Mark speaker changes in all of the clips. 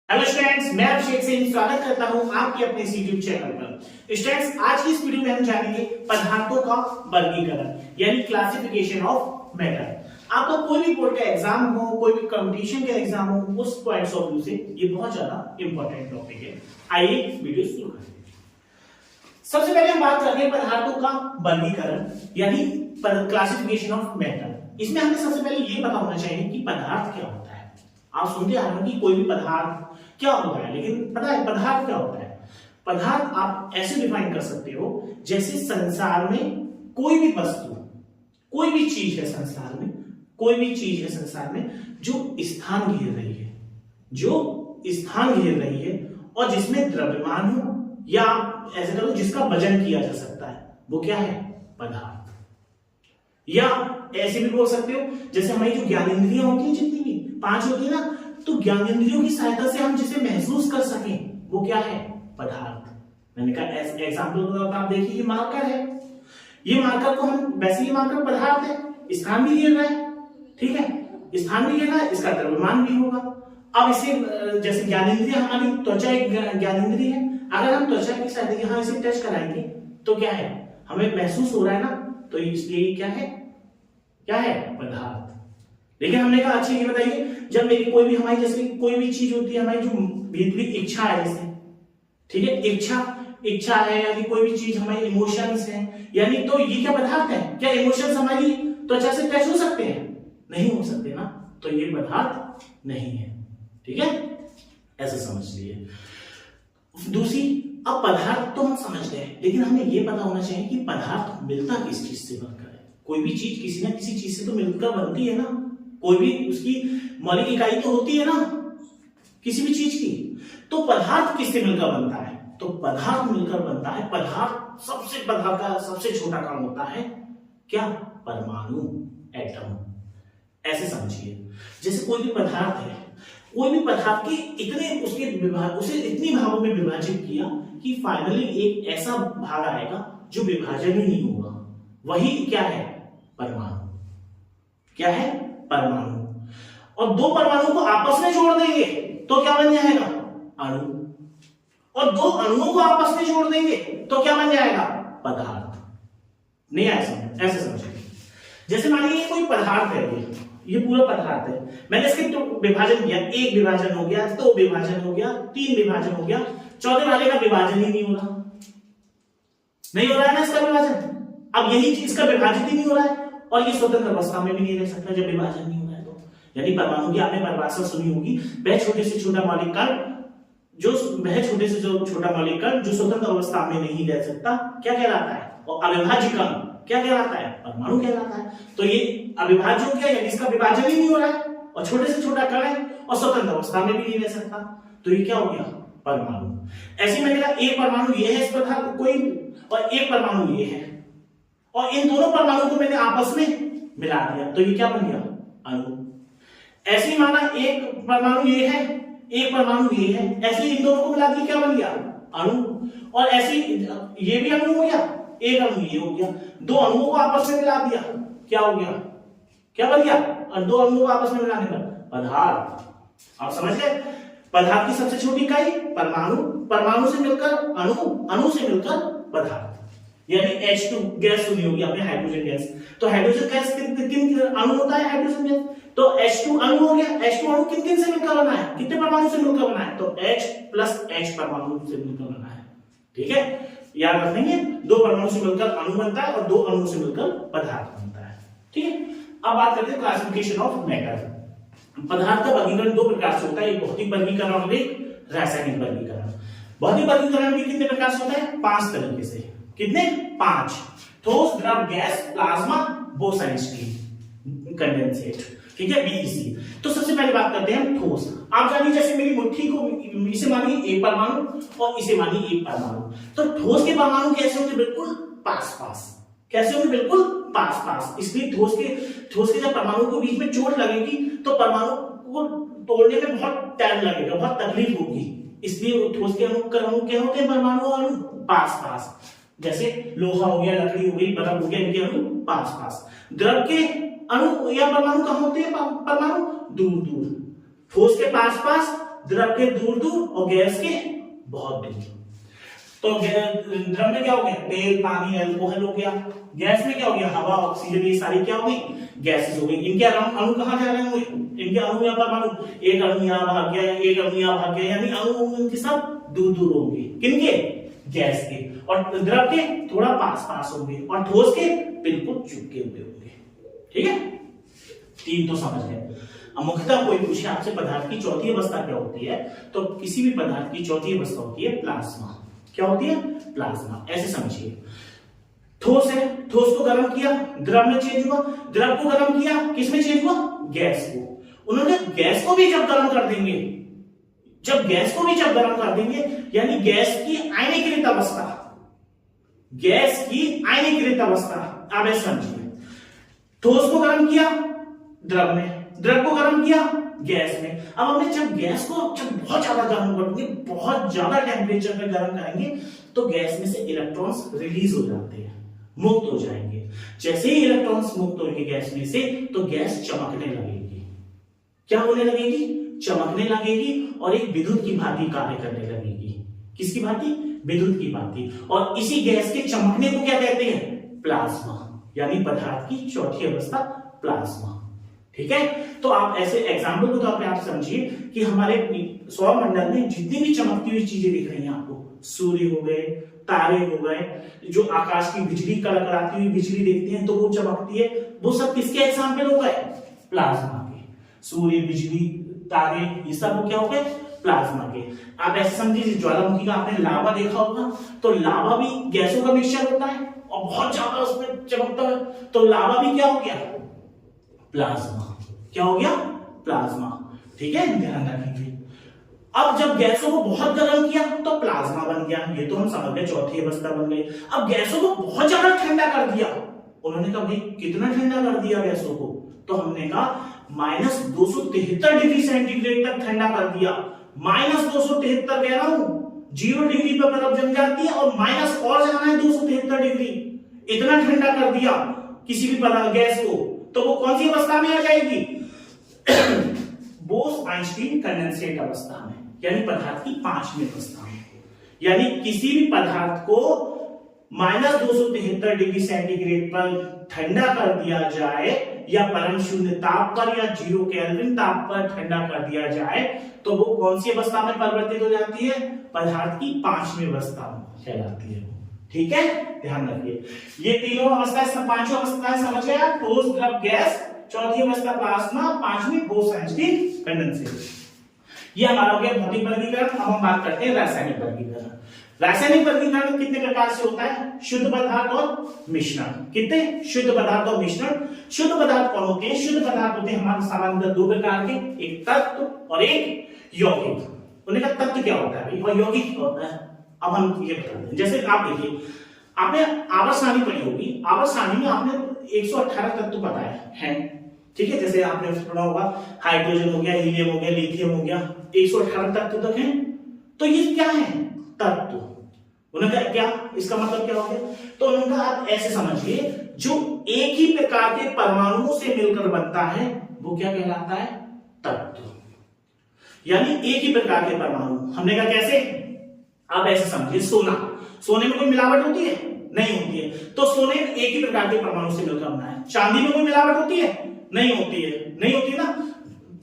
Speaker 1: Hello students, मैं अभिषेक सिंह स्वागत करता हूं आपके अपने इस YouTube चैनल पर। स्टूडेंट्स, आज की इस वीडियो में हम जानेंगे पदार्थों का वर्गीकरण यानी क्लासिफिकेशन ऑफ मैटर। आपका कोई भी बोर्ड का एग्जाम हो, कोई भी कंपटीशन का एग्जाम हो, उस पॉइंट्स ऑफ व्यू से ये बहुत ज्यादा इंपॉर्टेंट टॉपिक है। आइए वीडियो शुरू करते हैं। सबसे पहले हम बात करते हैं पदार्थों का वर्गीकरण यानी क्लासिफिकेशन ऑफ मैटर। इसमें हमें सबसे पहले ये पता होना चाहिए कि पदार्थ क्या होता है। आप सुनते आ रहे हो कि कोई भी पदार्थ क्या होता है, लेकिन पता है पदार्थ क्या होता है? पदार्थ आप ऐसे डिफाइन कर सकते हो जैसे संसार में कोई भी वस्तु, कोई भी चीज है संसार में, कोई भी चीज है संसार में जो स्थान घेर रही है, जो स्थान घेर रही है और जिसमें द्रव्यमान हो या ऐसे करो जिसका वजन किया जा सकता है, वो क्या है? पदार्थ। या ऐसे भी बोल सकते हो जैसे हमारी जो ज्ञानेंद्रियां होती है, जितनी भी 5 होती है ना, तो ज्ञानेंद्रियों की सहायता से हम जिसे महसूस कर सकें वो क्या है? पदार्थ। मैंने कहा एग्जाम्पल आप देखिए, ये मार्कर है, ये मार्कर को हम वैसे, ये मार्कर पदार्थ है, स्थान भी घेर रहा है, ठीक है, स्थान भी घेर रहा है, इसका द्रव्यमान भी होगा। अब इसे जैसे ज्ञानेंद्रिय, हमारी त्वचा एक ज्ञानेंद्रिय है, अगर हम त्वचा की सहायता यहाँ इसे टच कराएंगे तो क्या है? हमें महसूस हो रहा है ना, तो इसलिए क्या है? क्या है? पदार्थ। लेकिन हमने कहा अच्छा ये बताइए, जब मेरी कोई भी हमारी जैसे कोई भी चीज होती है, हमारी जो भीतरी इच्छा है जैसे, ठीक है, इच्छा है यानी कोई भी चीज हमारी इमोशंस है, यानी तो ये क्या पदार्थ है? क्या इमोशंस हमारी त्वचा से टच हो सकते हैं? नहीं हो सकते ना, तो ये पदार्थ नहीं है, ठीक है, ऐसे समझ लिए। दूसरी, अब पदार्थ तो हम समझ गए, लेकिन हमें यह पता होना चाहिए कि पदार्थ मिलता किस चीज से बनकर है। कोई भी चीज किसी ना किसी चीज से तो मिलकर बनती है ना, कोई भी उसकी मौलिक इकाई तो होती है ना किसी भी चीज की। तो पदार्थ किससे मिलकर बनता है? तो पदार्थ मिलकर बनता है, पदार्थ का सबसे छोटा काम होता है क्या? परमाणु, एटम। ऐसे समझिए, जैसे कोई भी पदार्थ है, कोई भी पदार्थ के इतने उसे इतनी भागों में विभाजित किया कि फाइनली एक ऐसा भाग आएगा जो विभाजन ही नहीं होगा, वही क्या है? परमाणु। क्या है? परमाणु। और दो परमाणु को आपस में जोड़ देंगे तो क्या बन जाएगा? अणु। और दो अणुओं को आपस में जोड़ देंगे तो क्या बन जाएगा? पदार्थ। नहीं ऐसे समझिए, जैसे मानिए कोई पदार्थ है, ये पूरा पदार्थ है, मैंने इसके तो विभाजन किया, 1 विभाजन हो गया, 2 विभाजन हो गया, 3 विभाजन हो गया, 14 वाले का विभाजन ही नहीं हो रहा, नहीं हो रहा है ना इसका विभाजन। अब यही चीज का विभाजित ही नहीं हो रहा है और ये स्वतंत्र अवस्था में भी नहीं रह सकता जब विभाजन नहीं हो रहा है। तो यानी परमाणु की आपने परिभाषा सुनी होगी, वह छोटे से छोटा मौलिक कण जो स्वतंत्र अवस्था में नहीं रह सकता, क्या कहलाता है? और अविभाज्य कण क्या कहलाता है? परमाणु कहलाता है। तो ये अविभाज्य हो गया, यानी इसका विभाजन ही नहीं हो रहा है और छोटे से छोटा कण है और स्वतंत्र अवस्था में भी नहीं रह सकता, तो ये क्या हो गया? परमाणु। ऐसे मैंने कहा एक परमाणु ये है इस पदार्थ कोई, और एक परमाणु ये है, और इन दोनों परमाणु को मैंने आपस में मिला दिया तो ये क्या बन गया? अणु। ऐसे ही माना एक परमाणु ये है, एक परमाणु ये है, ऐसे इन दोनों को मिला दिया, क्या बन गया? अणु। और ऐसे ये भी अणु हो गया, एक अणु ये हो गया, दो अणुओं को आपस में मिला दिया, क्या हो गया? क्या बन गया? और दो अणुओं को आपस में मिलाने पर पदार्थ। आप समझ गए? पदार्थ की सबसे छोटी इकाई परमाणु, परमाणु से मिलकर अणु, अणु से मिलकर पदार्थ। यानी H2 गैस सुनी होगी आपने, हाइड्रोजन गैस। तो हाइड्रोजन गैस किन अणु होता है? Hydrogen gas. तो H2 अणु हो गया, H2 अणु किन से मिलकर बना है? कितने परमाणु से मिलकर बना है? तो H प्लस H परमाणु से मिलकर बना है, ठीक है, याद रखेंगे। 2 परमाणु से मिलकर अणु बनता है और 2 अणु से मिलकर पदार्थ बनता है, ठीक है। अब बात करते हैं क्लासिफिकेशन ऑफ मैटर। पदार्थ का वर्गीकरण 2 प्रकार से होता है, एक भौतिक वर्गीकरण और एक रासायनिक वर्गीकरण। भौतिक वर्गीकरण भी कितने प्रकार से होता है? 5 तरीके से। कितने? 5। ठोस, द्रव, gas, plasma, boson, steam, condensate, ठीक है, बीईसी। तो सबसे पहले बात करते हैं ठोस। आप जानिए जैसे मेरी मुट्ठी को, इसे मानिए 1 परमाणु और इसे मानिए 1 परमाणु। तो ठोस के परमाणु कैसे होंगे? बिल्कुल पास-पास। कैसे होंगे? बिल्कुल पास-पास। इसलिए ठोस के जब परमाणु को बीच में चोट लगेगी तो परमाणु को तोड़ने में बहुत टाइम लगेगा, बहुत तकलीफ होगी, इसलिए ठोस के अणु क्या होते हैं? परमाणु और अणु पास-पास। जैसे लोहा हो गया, लकड़ी हो गई, बर्फ हो गया, इनके अणु पास-पास। द्रव के अणु या परमाणु कहां होते हैं? परमाणु दूर-दूर। ठोस के पास-पास, द्रव के दूर दूर और गैस के बहुत दूर। तो द्रव में क्या हो गया, तेल, पानी, अल्कोहल हो गया। गैस में क्या हो गया, हवा, ऑक्सीजन, ये सारी क्या हो गई, गैसेस हो गई। इनके अणु कहां जा रहे होंगे, इनके अणु या परमाणु, एक अणु यहां भाग गया, एक अणु यहां भाग गया, यानी अणु इनके सब दूर दूर होंगे। किनके, गैस के, और द्रव के थोड़ा पास पास होंगे, और ठोस के बिल्कुल चिपके हुए होंगे। ठीक है, तीन तो समझ गए। अब मुख्यतः कोई पूछे आपसे पदार्थ की चौथी अवस्था क्या होती है, तो किसी भी पदार्थ की चौथी अवस्था होती है प्लाज्मा। क्या होती है, प्लाज्मा। ऐसे समझिए, ठोस है, ठोस को गर्म किया, द्रव में चेंज हुआ, द्रव को गर्म किया, किसमें चेंज हुआ, गैस को। उन्होंने गैस को भी जब गर्म कर देंगे, जब गैस को भी जब गर्म कर देंगे, यानी गैस की आयनीकृत अवस्था, गैस की आयनीकृत अवस्था। आप ऐसे समझिए, ठोस को गर्म किया द्रव में, द्रव को गर्म किया गैस में। अब हमने जब गैस को जब बहुत ज्यादा गर्म करेंगे, बहुत ज्यादा टेम्परेचर पे गर्म करेंगे, तो गैस में से इलेक्ट्रॉन्स रिलीज हो जाते हैं, मुक्त हो जाएंगे। जैसे ही इलेक्ट्रॉन्स मुक्त होंगे गैस में से, तो गैस चमकने लगेगी। क्या होने लगेगी, चमकने लगेगी, और एक विद्युत की भांति कार्य करने लगेगी। किसकी भांति, विद्युत की भांति। और इसी गैस के चमकने को क्या कहते हैं, प्लाज्मा, यानी पदार्थ की चौथी अवस्था प्लाज्मा। ठीक है, तो आप ऐसे एग्जाम्पल के तौर पे आप समझिए कि हमारे सौर मंडल में जितनी भी चमकती हुई चीजें दिख रही हैं आपको, सूर्य हो गए, तारे हो गए, जो आकाश की बिजली कड़कड़ाती हुई बिजली देखते हैं तो वो चमकती है, वो सब किसके एग्जाम्पल हो गए, प्लाज्मा के। सूर्य, बिजली, तारे, ये सब क्या हो गए, प्लाज्मा के। आप ऐसे समझिए, ज्वालामुखी का आपने लावा देखा होगा, तो लावा भी गैसों का मिक्सचर होता है और बहुत ज्यादा उसमें चमकता है, तो लावा भी क्या हो गया, प्लाज्मा। क्या हो गया, प्लाज्मा। ठीक है, ध्यान रखिए। अब जब गैसों को बहुत गर्म किया तो प्लाज्मा बन गया, ये तो हम समझ गए, चौथी अवस्था बन गई। अब गैसों को बहुत ज्यादा ठंडा कर दिया, उन्होंने कहा भाई कितना ठंडा कर दिया गैसों को, तो हमने कहा -273 डिग्री सेंटीग्रेड तक ठंडा कर दिया। -273 कह रहा हूं, 0 डिग्री पर बर्फ जम जाती है, और माइनस और जाना है 273 डिग्री, इतना ठंडा कर दिया किसी भी गैस को, तो वो कौन सी अवस्था में आ जाएगी, बोस-आइंस्टीन कंडेंसेट अवस्था में, यानी पदार्थ की पांचवी अवस्था में। यानी किसी भी पदार्थ को -273 डिग्री सेंटीग्रेड पर ठंडा कर दिया जाए, या परम शून्य ताप पर या 0 केल्विन ताप पर ठंडा कर दिया जाए, तो वो कौन सी अवस्था में परिवर्तित हो जाती है, पदार्थ की पांचवी अवस्था में कहलाती है। ठीक है, ध्यान रखिए, ये तीनों अवस्थाएं, पांचों अवस्थाएं समझ गए आप, ठोस, द्रव, गैस, चौथी अवस्था प्लाज्मा, पांचवी बोस-आइंस्टीन कंडेंसेट। ये हमारा हो गया भौतिक वर्गीकरण। अब हम बात करते हैं रासायनिक वर्गीकरण। रासायनिक वर्गीकरण कितने प्रकार से होता है, शुद्ध पदार्थ और मिश्रण। कितने, शुद्ध पदार्थ और मिश्रण। शुद्ध पदार्थ कौन होते हैं, शुद्ध पदार्थ होते हैं हमारे सामान्यतः दो प्रकार के, एक तत्व और एक यौगिक। उन्हें का तत्व क्या होता है भाई, और यौगिक क्या होता है, अब हम ये बताते हैं। जैसे आप देखिए, आपने आवर्त सारणी पढ़ी होगी, आवर्त सारणी में आपने 118 तत्व पता है, ठीक है। जैसे आपने पढ़ा होगा, हाइड्रोजन हो गया, हीलियम हो गया, लिथियम हो गया, 118 तत्व तक हैं। तो ये क्या है, तत्व। उन्होंने क्या, इसका मतलब क्या हो गया, तो उन्होंने आप ऐसे समझिए, जो एक ही प्रकार के परमाणुओं से मिलकर बनता है वो क्या कहलाता है, तत्व। यानी एक ही प्रकार के परमाणु, हमने कहा कैसे, आप ऐसे समझिए, सोना, सोने में कोई मिलावट होती है, नहीं होती है, तो सोने एक ही प्रकार के परमाणु से मिलकर बना है। चांदी में कोई मिलावट होती है, नहीं होती है, नहीं होती ना।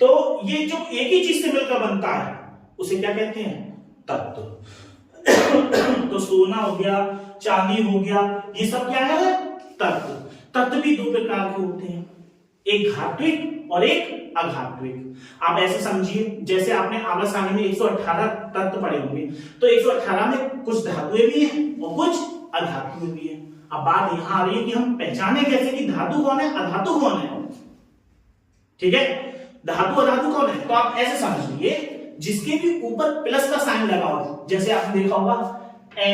Speaker 1: तो ये जो एक ही चीज से मिलकर बनता है उसे क्या कहते हैं, तत्व। तो सोना हो गया, चांदी हो गया, ये सब क्या है, तत्व। तत्व भी दो प्रकार के होते हैं, एक धात्विक और एक अधात्विक। आप ऐसे समझिए, जैसे आपने आवर्त सारणी में 118 तत्व पढ़े होंगे, तो 118 में कुछ धातुएं भी हैं और कुछ अधातु भी है। अब बात यहां आ रही है कि हम पहचाने कैसे कि धातु कौन है, अधातु कौन है। ठीक है, धातु अधातु कौन है, तो आप ऐसे समझ लीजिए, जिसके भी ऊपर प्लस का साइन लगा हो, जैसे आपने देखा होगा Na+,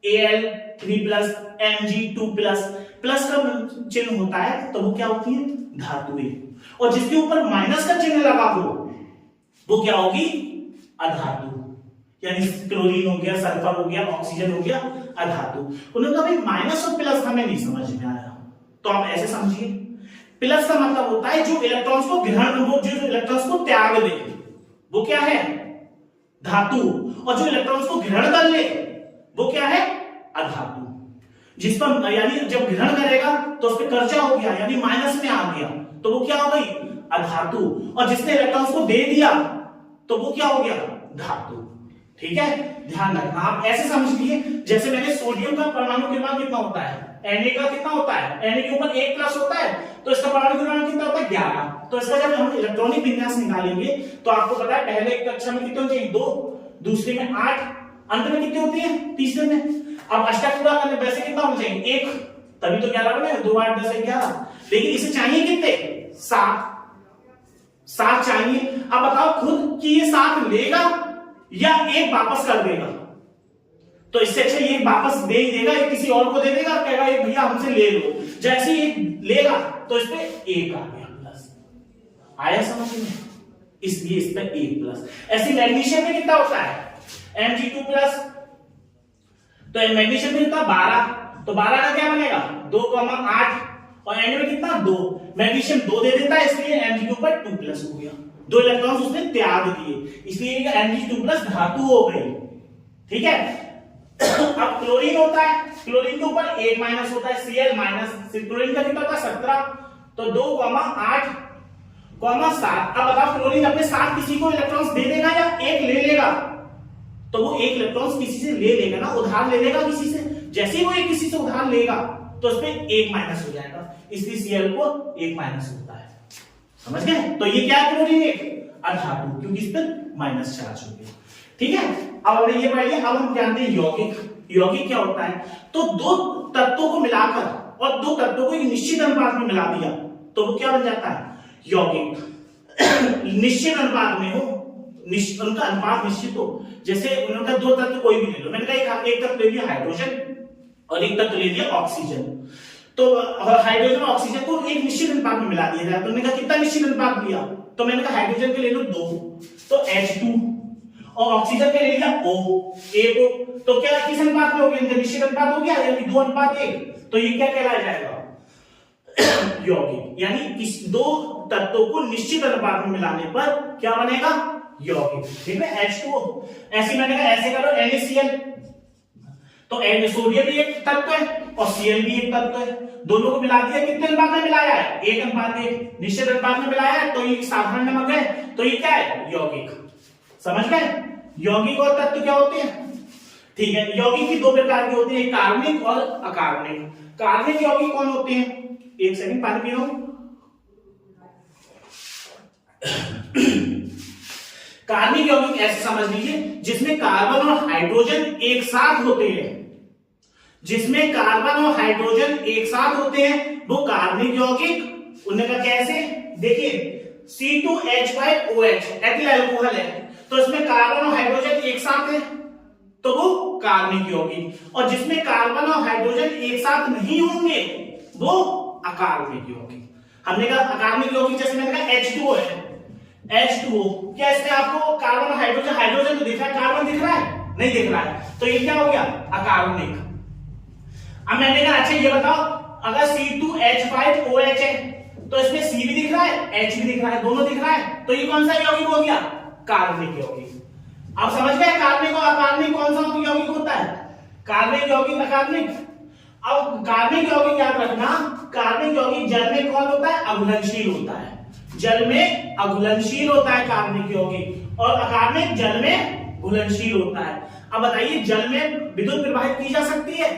Speaker 1: Al3+, Mg2+, प्लस का चिन्ह होता है, तो वो क्या होती है, धातुएं। और जिसके ऊपर माइनस का चिन्ह लगा हो वो क्या होगी, अधातु। यानी क्लोरीन हो गया, सल्फर हो गया, ऑक्सीजन हो गया, अधातु। उन्होंने कहा भाई माइनस और प्लस हमें नहीं समझ में आया, तो आप ऐसे समझिए, प्लस का मतलब होता है जो इलेक्ट्रॉन्स को ग्रहण, वो जो इलेक्ट्रॉन्स को त्याग दे, वो क्या है? धातु। और जो इलेक्ट्रॉन्स को ग्रहण कर ले वो क्या है? अधातु। जिस पर यानी जब ग्रहण करेगा तो उस पर कर्जा हो गया यानी माइनस में आ गया तो वो क्या हो गई? अधातु। और जिसने इलेक्ट्रॉन्स को दे दिया तो वो क्या हो गया? धातु। ठीक है, ध्यान रखना। आप ऐसे समझ लिए जैसे मैंने सोडियम का परमाणु क्रमांक कितना होता है? Na का कितना होता है? Na के ऊपर 1 प्लस होता है तो इसका परमाणु क्रमांक कितना होता है? 11। तो इसका जब हम इलेक्ट्रॉनिक विन्यास निकालेंगे तो आपको पता है पहले एक कक्षा में कितने होते हैं? 2, दूसरे में 8, अंत में कितने होते हैं? तीसरे में। अब अष्टक पूरा करने वैसे कितना होना चाहिए? 1, तभी तो 11 बने। 2 8 10 11। लेकिन इसे चाहिए कितने? 7 चाहिए। अब बताओ खुद कि ये 7 लेगा या 1 वापस कर देगा? तो इससे अच्छा ये वापस दे ही देगा, एक किसी और को दे देगा, कहेगा ये भैया हमसे ले लो। जैसे ही लेगा तो इस पे 1 आ गया प्लस। आया समझ में? इसलिए इस पे 1 प्लस। ऐसे मैग्नीशियम में कितना होता है? Mg2 plus. तो मैग्नीशियम में कितना? 12। तो 12 का क्या बनेगा? 2, 8 और Na में कितना? 2। मैग्नीशियम 2 दे देता है इसलिए Mg2 पर 2 प्लस हो गया। 2 इलेक्ट्रॉन्स उसने त्याग दिए इसलिए Mg2 प्लस धातु हो गई। ठीक है। अब क्लोरीन होता है, क्लोरीन के ऊपर 1 माइनस होता है, Cl माइनस। क्लोरीन का कितना होता है? 17। तो 2, 8, 7। अब बताओ क्लोरीन अपने साथ किसी को इलेक्ट्रॉन्स दे देगा या 1 ले लेगा? तो वो 1 इलेक्ट्रॉन्स किसी से ले लेगा ना, उधार ले लेगा किसी से। जैसे ही वो एक किसी से उधार लेगा तो उस पे 1 माइनस हो जाएगा, इसलिए Cl को 1 माइनस होता है। समझ गए? तो ये क्या है? क्लोरीन एक अधातु, क्योंकि इस पर माइनस चार्ज हो गया। ठीक है, अब हमने ये पढ़ लिया। अब हम जानते हैं यौगिक। यौगिक क्या होता है? तो 2 तत्वों को मिलाकर और 2 तत्वों को एक निश्चित अनुपात में मिला दिया तो वो क्या बन जाता है? यौगिक। निश्चित अनुपात में हो, उनका अनुपात निश्चित हो। जैसे उनका 2 तत्व कोई भी ले लो, मैंने कहा एक तत्व ले लिया हाइड्रोजन और एक तत्व ले लिया ऑक्सीजन। तो हाइड्रोजन और ऑक्सीजन को एक निश्चित अनुपात में मिला दिया जाए। तो मैंने कहा कितना निश्चित अनुपात लिया? तो मैंने कहा हाइड्रोजन के ले लो 2 तो H2 और ऑक्सीजन के ले लिया O, A को। तो क्या किस अनुपात में हो गया? इनका निश्चित अनुपात हो गया यानी 2:1। तो ये क्या कहलाया जाएगा? यौगिक। यानी किस 2 तत्वों को निश्चित अनुपात में मिलाने पर क्या बनेगा? यौगिक। ठीक है, H2O। ऐसे मैंने कहा ऐसे करो NaCl। तो सोडियम भी एक तत्व है और Cl भी एक तत्व है। दोनों को मिला दिया, कितने अनुपात में मिलाया है? 1:1 निश्चित अनुपात में मिलाया है। तो ये साधारण नमक है तो ये क्या है? यौगिक। समझ गए? यौगिक और तत्व क्या होते हैं? ठीक है, यौगिक की 2 प्रकार के होते हैं, कार्बनिक और अकार्बनिक। कार्बनिक यौगिक कौन होते हैं? एक सेकंड पानी पी रहा हूं। कार्बनिक यौगिक ऐसे समझ लीजिए जिसमें कार्बन और हाइड्रोजन एक साथ होते हैं। जिसमें कार्बन और हाइड्रोजन एक साथ होते हैं वो कार्बनिक यौगिक। उनका कैसे? देखिए C2H5OH एथिल अल्कोहल है तो इसमें कार्बन और हाइड्रोजन एक साथ है तो वो कार्बनिक यौगिक। और जिसमें कार्बन और हाइड्रोजन एक साथ नहीं होंगे वो अकार्बनिक यौगिक। हमने कहा अकार्बनिक यौगिक जैसे मैंने कहा H2O है। H2O क्या इसमें आपको कार्बन और हाइड्रोजन तो दिख रहा है, कार्बन दिख रहा है? नहीं दिख रहा है। तो ये क्या हो गया? अकार्बनिक। अब मैंने कहा अच्छा ये बताओ अगर C2H5OH है तो इसमें C भी दिख रहा है H भी दिख रहा है, दोनों दिख रहा है तो ये कौन सा यौगिक हो गया? कार्बनिक यौगिक। आप समझ गए कार्बनिक और अकार्बनिक कौन सा यौगिक होता है? कार्बनिक यौगिक अकार्बनिक। अब कार्बनिक यौगिक याद रखना, कार्बनिक यौगिक जल में कौन होता है? अघुलनशील होता है। जल में अघुलनशील होता है कार्बनिक यौगिक और अकार्बनिक जल में घुलनशील होता है। अब बताइए जल में विद्युत प्रवाहित की जा सकती है?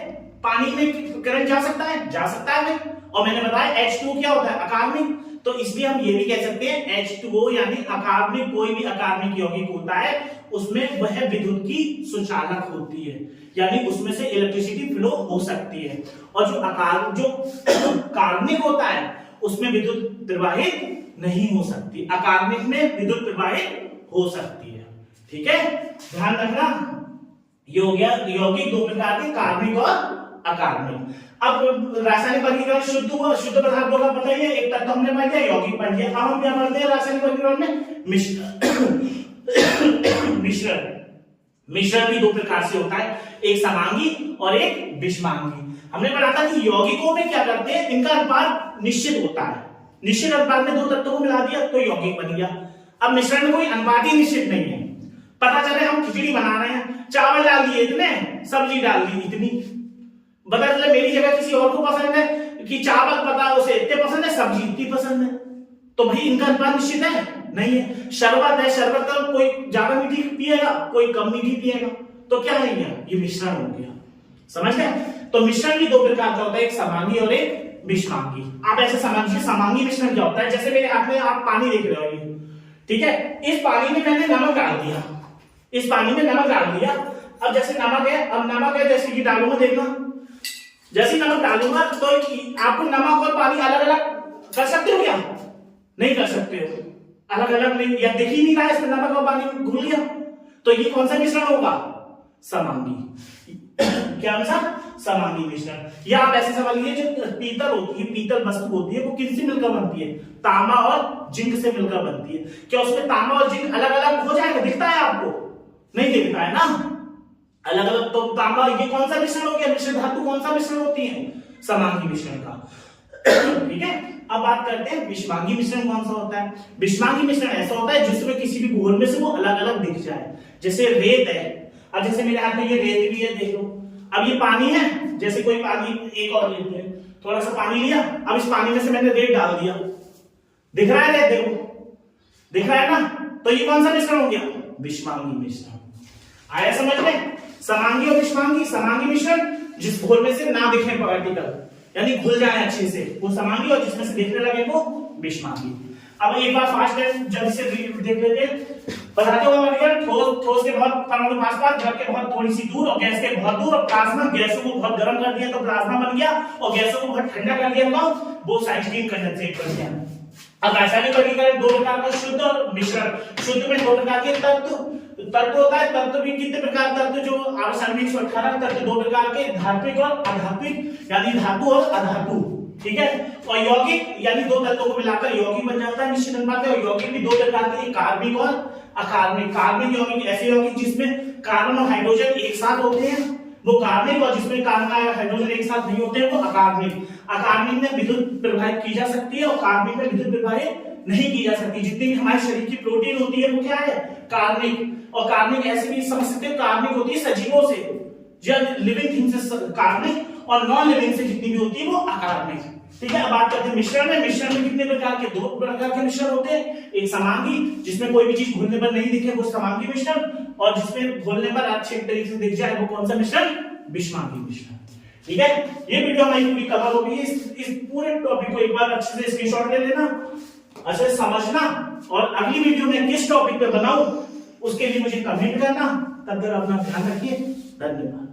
Speaker 1: पानी में करंट जा सकता है? जा सकता है नहीं। और मैंने बताया H2O क्या होता है? अकार्बनिक। तो इसलिए हम ये भी कह सकते हैं H2O यानी अकार्बनिक। कोई भी अकार्बनिक यौगिक होता है उसमें वह विद्युत की सुचालक होती है यानी उसमें से इलेक्ट्रिसिटी फ्लो हो सकती है। और जो कार्बनिक होता है उसमें विद्युत प्रवाहित नहीं हो सकती, अकार्बनिक में विद्युत प्रवाहित हो सकती है। ठीक है, ध्यान रखना। यौगिक 2 प्रकार के, कार्बनिक और अकार्बनिक। अब रासायनिक वर्गीकरण शुद्ध पदार्थ का पता ही है, एक तत्व हमने पढ़ लिया, यौगिक पढ़ लिया। अब हम क्या पढ़ते हैं रासायनिक वर्गीकरण में? मिश्रण। मिश्रण भी 2 प्रकार से होता है, एक समांगी और एक विषमांगी। हमने पढ़ा था कि यौगिकों में क्या करते हैं, इनका अनुपात निश्चित होता है। निश्चित अनुपात में 2 तत्वों को मिला दिया तो यौगिक बन गया। अब मिश्रण में कोई अनुपात ही निश्चित नहीं है। पता चले हम खिचड़ी बना रहे हैं, चावल डाल दिए इतने, सब्जी डाल दी इतनी, पता चले मेरी जगह किसी और को पसंद है कि चावल पता उसे इतने पसंद है, सब्जी इतनी पसंद है, तो भाई इनका अनुपात निश्चित है नहीं है। शरबत है, शरबत तो कोई ज्यादा मीठी पिएगा, कोई कम मीठी पिएगा, तो क्या है ये मिश्रण हो गया। समझ गए? तो मिश्रण भी दो प्रकार का होता है, एक समांगी और एक विषमांगी। आप ऐसे समझिए समांगी मिश्रण क्या होता है, जैसे मेरे हाथ में आप पानी देख रहे हो, ठीक है, इस पानी में मैंने नमक डाल दिया, इस पानी में नमक डाल दिया। अब जैसे नमक है, अब नमक है जैसे कि डालूंगा, देखना जैसे नमक डालूंगा तो आपको नमक और पानी अलग अलग कर सकते हो क्या? नहीं कर सकते हो, अलग अलग नहीं, या दिख ही नहीं रहा है इसमें नमक और पानी घुल गया, तो ये कौन सा मिश्रण होगा? समांगी। क्या आंसर? समांगी मिश्रण। या आप ऐसे समझ लीजिए, जो पीतल होती है, पीतल वस्तु होती है, वो किनसे मिलकर बनती है? तांबा और जिंक से मिलकर बनती है। क्या उसमें तांबा और जिंक अलग अलग हो जाएगा? दिखता है आपको? नहीं दिखता है ना, अलग अलग। तो तांबा, ये कौन सा मिश्रण हो गया? मिश्र धातु कौन सा मिश्रण होती है? समांगी मिश्रण का। ठीक है, अब बात करते हैं विषमांगी मिश्रण कौन सा होता है। विषमांगी मिश्रण ऐसा होता है जिसमें किसी भी घोल में से वो अलग अलग दिख जाए। जैसे रेत है, अब जैसे मेरे हाथ में ये रेत भी है, देख लो। अब ये पानी है, जैसे कोई पानी, एक और लेते हैं, थोड़ा सा पानी लिया, अब इस पानी में से मैंने रेत डाल दिया, दिख रहा है रेत? देखो दिख रहा है ना, तो ये कौन सा मिश्रण हो गया? विषमांगी मिश्रण। आया समझ में? समांगी और विषमांगी। समांगी मिश्रण जिस घोल में से ना दिखे पार्टिकल, यानी घुल जाए अच्छे से, वो समांगी, और जिसमें से दिखने लगे वो विषमांगी। अब एक बार फास्ट जल्दी से देख लेते हैं। बताते हुए ठोस के बहुत परमाणु आसपास, जल के बहुत थोड़ी सी दूर, और गैस के बहुत दूर, और प्लाज्मा, गैसों को बहुत गर्म कर दिया तो प्लाज्मा बन गया, और गैसों को बहुत ठंडा कर दिया तो वो साइंटिफिक कंडेंसेट बन गया। अब रासायनिक वर्गीकरण दो प्रकार का, शुद्ध और मिश्रण। शुद्ध में दो प्रकार के तत्व होता है। तत्व भी कितने प्रकार? तत्व जो रासायनिक 118 तत्व दो प्रकार के, धात्विक और अधात्विक, यानी धातु और अधातु। ठीक है, और यौगिक यानी दो तत्वों को मिलाकर यौगिक बन जाता है, निश्चित अनुपात है। और यौगिक भी दो प्रकार के, कार्बनिक और अकार्बनिक। कार्बनिक यौगिक ऐसे यौगिक जिसमें कार्बन और हाइड्रोजन एक साथ होते हैं, वो कार्बनिक, और जिसमें कार्बन और हाइड्रोजन एक साथ नहीं होते हैं, वो अकार्बनिक। अकार्बनिक में विद्युत प्रवाहित की जा सकती है, और कार्बनिक में विद्युत प्रवाहित नहीं की जा सकती। जितनी भी हमारे शरीर की प्रोटीन होती है वो क्या है? कार्बनिक। और कार्बनिक ऐसे भी समझ सकते हो, कार्बनिक होती है सजीवों से, लिविंग थिंग्स से कार्बनिक, और नॉन लिविंग से जितनी भी होती है वो अकार्बनिक। ठीक है, अब बात करते हैं मिश्रण में। मिश्रण में कितने प्रकार के? दो प्रकार के मिश्रण होते हैं। एक समांगी, जिसमें कोई भी चीज घुलने पर नहीं दिखे, वो समांगी मिश्रण, और जिसमें घुलने पर अच्छे तरीके से दिख जाए, वो कौन सा मिश्रण? विषमांगी मिश्रण। ठीक है, ये वीडियो हमारी पूरी कवर हो गई। इस पूरे टॉपिक को एक बार अच्छे से स्क्रीनशॉट ले लेना, अच्छे से समझना, और अगली वीडियो में किस टॉपिक पे बनाऊं उसके लिए मुझे कमेंट करना। तब तक अपना ध्यान रखिए। धन्यवाद।